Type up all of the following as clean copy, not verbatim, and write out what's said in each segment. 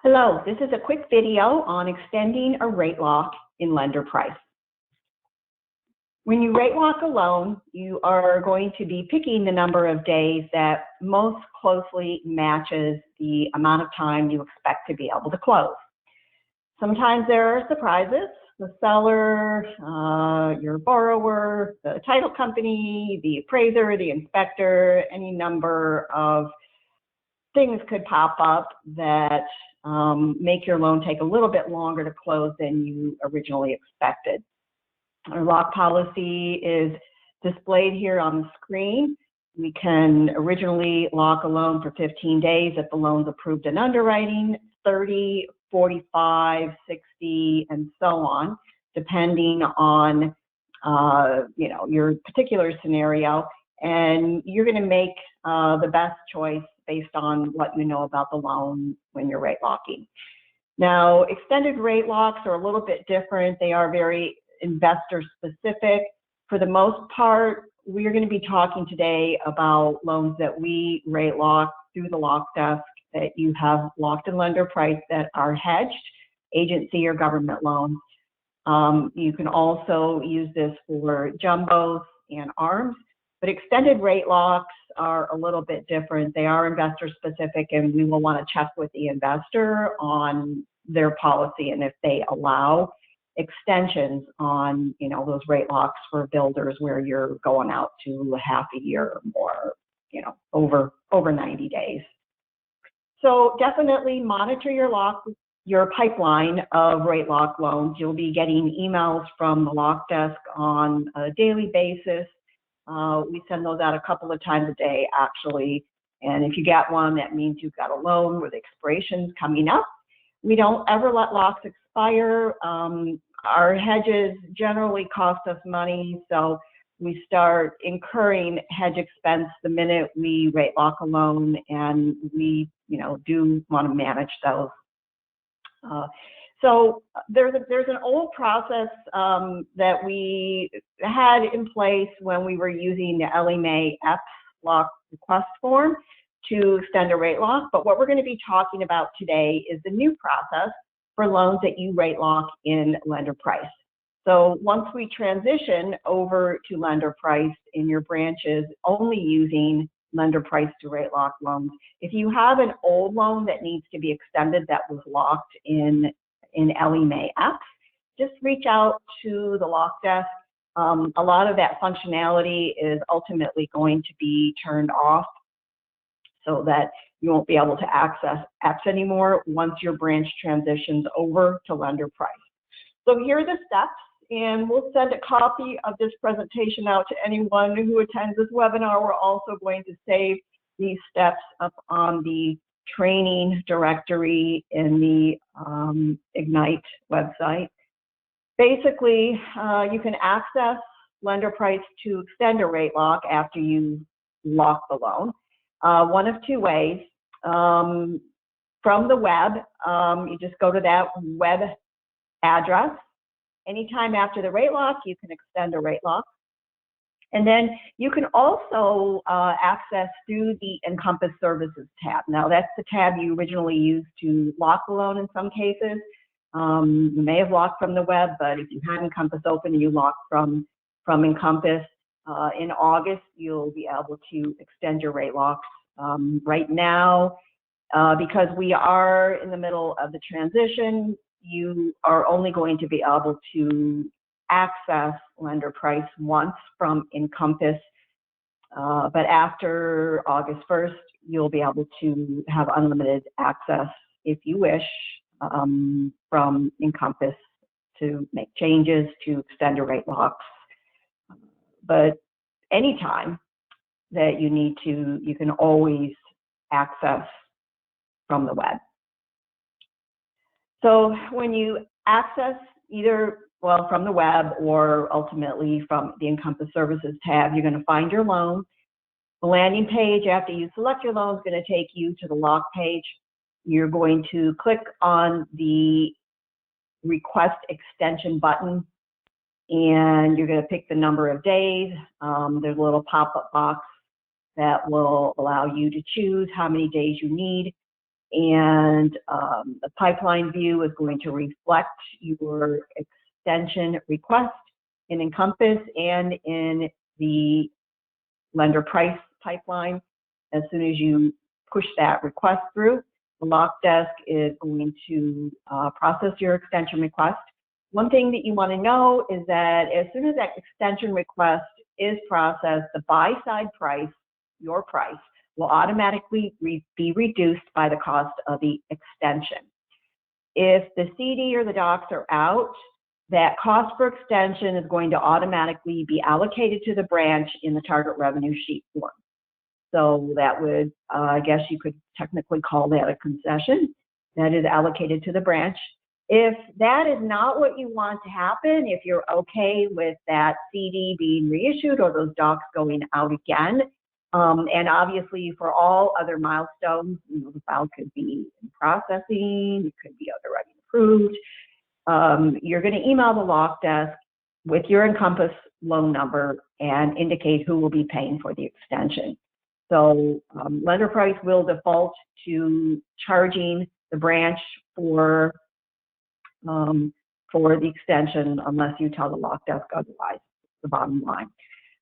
Hello, this is a quick video on extending a rate lock in lender price. When you rate lock a loan, you are going to be picking the number of days that most closely matches the amount of time you expect to be able to close. Sometimes there are surprises. The seller, your borrower, the title company, the appraiser, the inspector, any number of things could pop up that make your loan take a little bit longer to close than you originally expected. Our lock policy is displayed here on the screen. We can originally lock a loan for 15 days if the loan's approved in underwriting, 30, 45, 60, and so on, depending on your particular scenario. And you're going to make the best choice based on what you know about the loan when you're rate locking. Now, extended rate locks are a little bit different. They are very investor specific. For the most part, we're going to be talking today about loans that we rate lock through the lock desk that you have locked in lender price that are hedged, agency or government loans. You can also use this for jumbos and ARMs, but extended rate locks are a little bit different. They are investor specific, and we will want to check with the investor on their policy and if they allow extensions on those rate locks for builders where you're going out to half a year or more, over 90 days. So definitely monitor your pipeline of rate lock loans. You'll be getting emails from the lock desk on a daily basis. We send those out a couple of times a day, actually. And if you get one, that means you've got a loan where the expiration's coming up. We don't ever let locks expire. Our hedges generally cost us money, so we start incurring hedge expense the minute we rate lock a loan, and we do want to manage those. So there's an old process that we had in place when we were using the Ellie Mae F lock request form to extend a rate lock. But what we're going to be talking about today is the new process for loans that you rate lock in lender price. So once we transition over to lender price in your branches, only using lender price to rate lock loans. If you have an old loan that needs to be extended that was locked in Ellie Mae F, just reach out to the lock desk. A lot of that functionality is ultimately going to be turned off so that you won't be able to access X anymore once your branch transitions over to lender price. So here are the steps, and we'll send a copy of this presentation out to anyone who attends this webinar. We're also going to save these steps up on the training directory in the Ignite website. Basically, you can access lender price to extend a rate lock after you lock the loan. One of two ways. From the web, you just go to that web address. Anytime after the rate lock, you can extend a rate lock. And then you can also access through the Encompass Services tab. Now, that's the tab you originally used to lock the loan in some cases. You may have locked from the web, but if you had Encompass open and you locked from Encompass, in August, you'll be able to extend your rate locks. Right now, because we are in the middle of the transition, you are only going to be able to access lender price once from Encompass, but after August 1st, you'll be able to have unlimited access if you wish from Encompass to make changes, to extend your rate locks. But anytime that you need to, you can always access from the web. So when you access either from the web or ultimately from the Encompass Services tab, you're going to find your loan. The landing page after you select your loan is going to take you to the lock page. You're going to click on the request extension button, and you're going to pick the number of days. There's a little pop-up box that will allow you to choose how many days you need. and the pipeline view is going to reflect your extension request in Encompass and in the lender price pipeline. As soon as you push that request through, the lock desk is going to process your extension request. One thing that you want to know is that as soon as that extension request is processed, the buy-side price, your price, will automatically be reduced by the cost of the extension. If the CD or the docs are out, that cost for extension is going to automatically be allocated to the branch in the target revenue sheet form. So that would, I guess you could technically call that a concession that is allocated to the branch. If that is not what you want to happen, if you're okay with that CD being reissued or those docs going out again, and obviously for all other milestones, the file could be in processing, it could be already approved. You're going to email the lock desk with your Encompass loan number and indicate who will be paying for the extension. So lender price will default to charging the branch for the extension unless you tell the lock desk otherwise, the bottom line.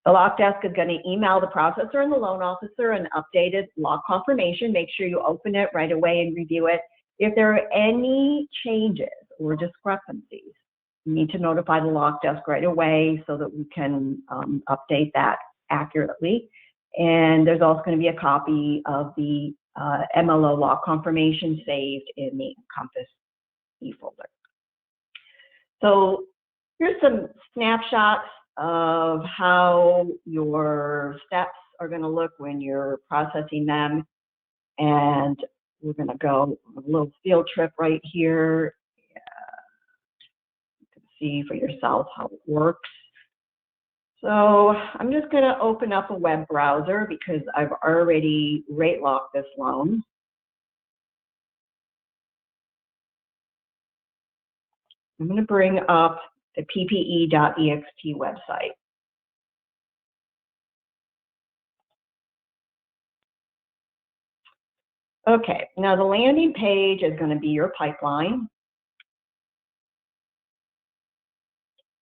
The lock desk is going to email the processor and the loan officer an updated lock confirmation. Make sure you open it right away and review it. If there are any changes or discrepancies, you need to notify the lock desk right away so that we can update that accurately. And there's also going to be a copy of the MLO lock confirmation saved in the Encompass e-folder. So here's some snapshots of how your steps are going to look when you're processing them. And we're going to go on a little field trip right here. You can see for yourself how it works. So I'm just going to open up a web browser because I've already rate locked this loan. I'm going to bring up the ppe.ext website. Okay, now the landing page is going to be your pipeline.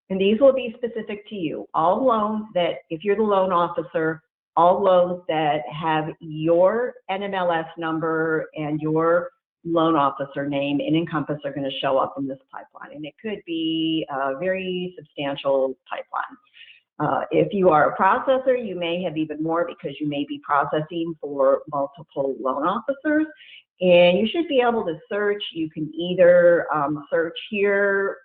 And these will be specific to you. All loans that, if you're the loan officer, all loans that have your NMLS number and your loan officer name in Encompass are going to show up in this pipeline. And it could be a very substantial pipeline. If you are a processor, you may have even more because you may be processing for multiple loan officers. And you should be able to search. You can either search here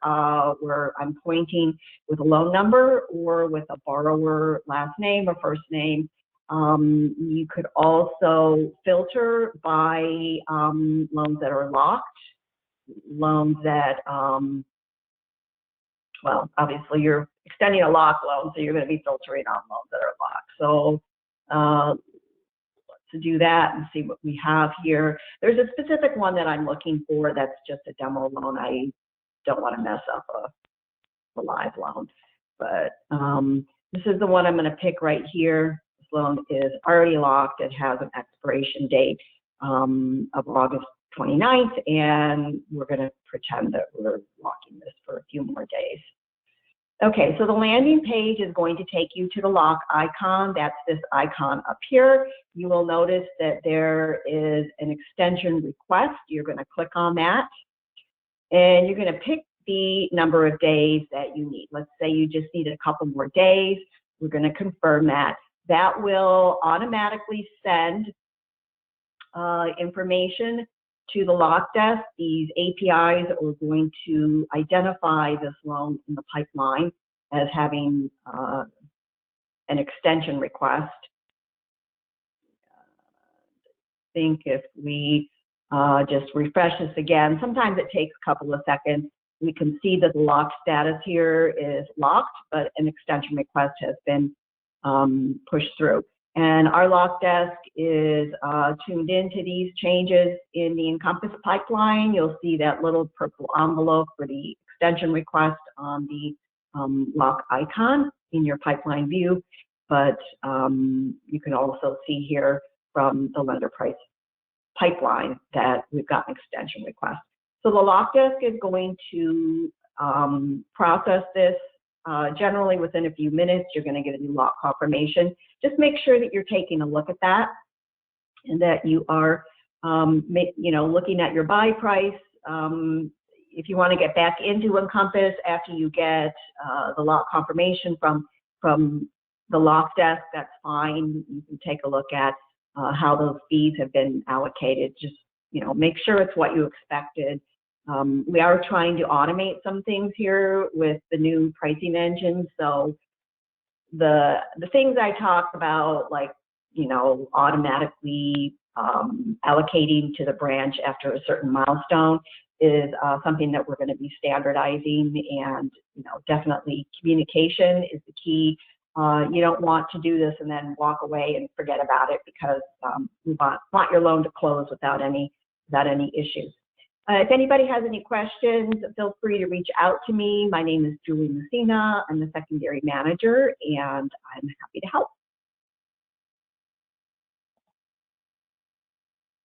where I'm pointing with a loan number or with a borrower last name or first name. You could also filter by loans that are locked, loans that, well, obviously you're extending a locked loan, so you're going to be filtering on loans that are locked. So to do that and see what we have here. There's a specific one that I'm looking for that's just a demo loan. I don't want to mess up a live loan, but this is the one I'm going to pick right here. This loan is already locked. It has an expiration date of August 29th, and we're going to pretend that we're locking this for a few more days. Okay, so the landing page is going to take you to the lock icon. That's this icon up here. You will notice that there is an extension request. You're going to click on that, and you're going to pick the number of days that you need. Let's say you just need a couple more days. We're going to confirm that. That will automatically send information to the lock desk. These APIs are going to identify this loan in the pipeline as having an extension request. I think if we just refresh this again, sometimes it takes a couple of seconds. We can see that the lock status here is locked, but an extension request has been pushed through. And our lock desk is tuned into these changes in the Encompass pipeline. You'll see that little purple envelope for the extension request on the lock icon in your pipeline view. But you can also see here from the lender price pipeline that we've got an extension request. So the lock desk is going to process this. Generally within a few minutes, you're going to get a new lock confirmation. Just make sure that you're taking a look at that and that you are, looking at your buy price. If you want to get back into Encompass after you get the lock confirmation from the lock desk, that's fine. You can take a look at how those fees have been allocated. Just, make sure it's what you expected. We are trying to automate some things here with the new pricing engine. So the things I talked about, like, automatically allocating to the branch after a certain milestone is something that we're going to be standardizing, and definitely communication is the key. You don't want to do this and then walk away and forget about it, because we want your loan to close without any issues. If anybody has any questions, feel free to reach out to me. My name is Julie Messina. I'm the secondary manager, and I'm happy to help.